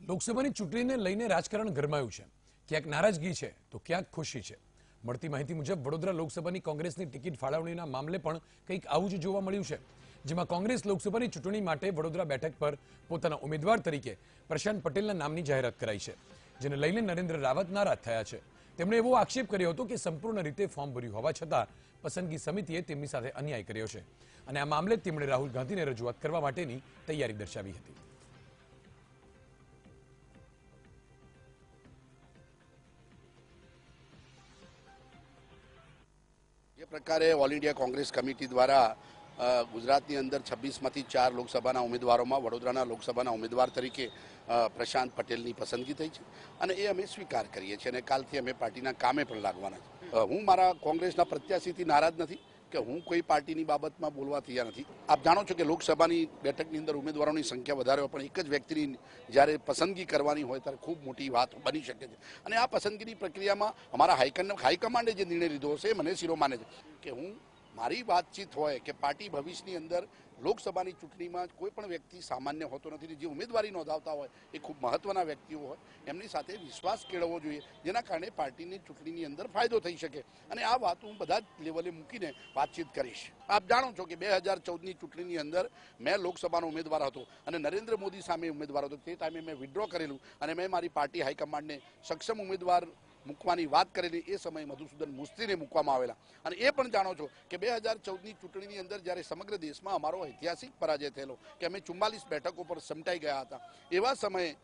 લોકસભાની ચૂંટણીને લઈને રાજકારણ ગરમાયું છે. ક્યાંક નારાજગી છે તો ક્યાંક ખુશી છે. મળતી માહિતી મુજબ વડોદરા લોકસભાની કોંગ્રેસની ટિકિટ ફાળવણીના મામલે પણ કંઈક આવું જ જોવા મળ્યું છે, જેમાં કોંગ્રેસ લોકસભાની ચૂંટણી માટે વડોદરા બેઠક પર પોતાના ઉમેદવાર તરીકે પ્રશાંત પટેલના નામની જાહેરાત કરાઈ છે, જેને લઈને નરેન્દ્ર રાવત નારાજ થયા છે. તેમણે એવો આક્ષેપ કર્યો હતો કે સંપૂર્ણ રીતે ફોર્મ ભર્યું હોવા છતાં પસંદગી સમિતિએ તેમની સાથે અન્યાય કર્યો છે, અને આ મામલે તેમણે રાહુલ ગાંધીને રજૂઆત કરવા માટેની તૈયારી દર્શાવી હતી. જે પ્રકારે ઓલ ઇન્ડિયા કોંગ્રેસ કમિટી દ્વારા ગુજરાતની અંદર 26માંથી 4 લોકસભાના ઉમેદવારોમાં વડોદરાના લોકસભાના ઉમેદવાર તરીકે પ્રશાંત પટેલની પસંદગી થઈ છે, અને એ અમે સ્વીકાર કરીએ છીએ, અને કાલથી અમે પાર્ટીના કામે પણ લાગવાના છે. હું મારા કોંગ્રેસના પ્રત્યાશીથી નારાજ નથી કે હું કોઈ પાર્ટીની બાબતમાં બોલવા તૈયાર નથી. આપ જાણો છો કે લોકસભાની બેઠકની અંદર ઉમેદવારોની સંખ્યા વધારે હોય, પણ એક જ વ્યક્તિની જ્યારે પસંદગી કરવાની હોય ત્યારે ખૂબ મોટી વાત બની શકે છે, અને આ પસંદગીની પ્રક્રિયામાં અમારા હાઈકમાન્ડે જે નિર્ણય લીધો હશે એ મને શિરોમાને છે કે હું મારી વાતચીત હોય કે પાર્ટી ભવિષ્યની અંદર લોકસભાની ચૂંટણીમાં કોઈ પણ વ્યક્તિ સામાન્ય હોતો નથી. જે ઉમેદવારી નોંધાવતા હોય એ ખૂબ મહત્વના વ્યક્તિઓ હોય, એમની સાથે વિશ્વાસ કેળવવો જોઈએ, જેના કારણે પાર્ટીની ચૂંટણીની અંદર ફાયદો થઈ શકે, અને આ વાત હું બધા જ લેવલે મૂકીને વાતચીત કરીશ. આપ જાણો છો કે 2014ની ચૂંટણીની અંદર મેં લોકસભાનો ઉમેદવાર હતો અને નરેન્દ્ર મોદી સામે ઉમેદવાર હતો. તે ટાઈમે મેં વિડ્રો કરેલું અને મેં મારી પાર્ટી હાઈકમાન્ડને સક્ષમ ઉમેદવાર મૂકવાની વાત કરેલી. એ સમયે મધુસૂદન મુસ્તીને મૂકવામાં આવેલા, અને એ પણ જાણો છો કે 2014ની ચૂંટણીની અંદર જ્યારે સમગ્ર દેશમાં અમારો ઐતિહાસિક પરાજય થયેલો કે અમે 44 બેઠકો પર સમટાઈ ગયા હતા, એવા સમયે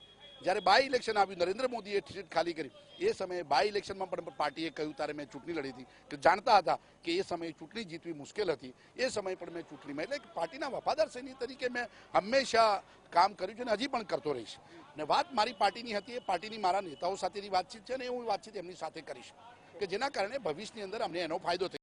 જ્યારે બાય ઇલેક્શન આવ્યું, નરેન્દ્ર મોદીએ સીટ ખાલી કરી, એ સમયે બાય ઇલેક્શનમાં પણ પાર્ટીએ કહ્યું ત્યારે મેં ચૂંટણી લડી હતી, કે જાણતા હતા કે એ સમયે ચૂંટણી જીતવી મુશ્કેલ હતી. એ સમયે પણ મેં ચૂંટણીમાં, એટલે પાર્ટીના વફાદાર સૈનિક તરીકે મેં હંમેશા કામ કર્યું છે અને હજી પણ કરતો રહીશ. અને વાત મારી પાર્ટીની હતી, એ પાર્ટીની મારા નેતાઓ સાથેની વાતચીત છે, અને હું વાતચીત એમની સાથે કરીશ કે જેના કારણે ભવિષ્યની અંદર અમને એનો ફાયદો થાય.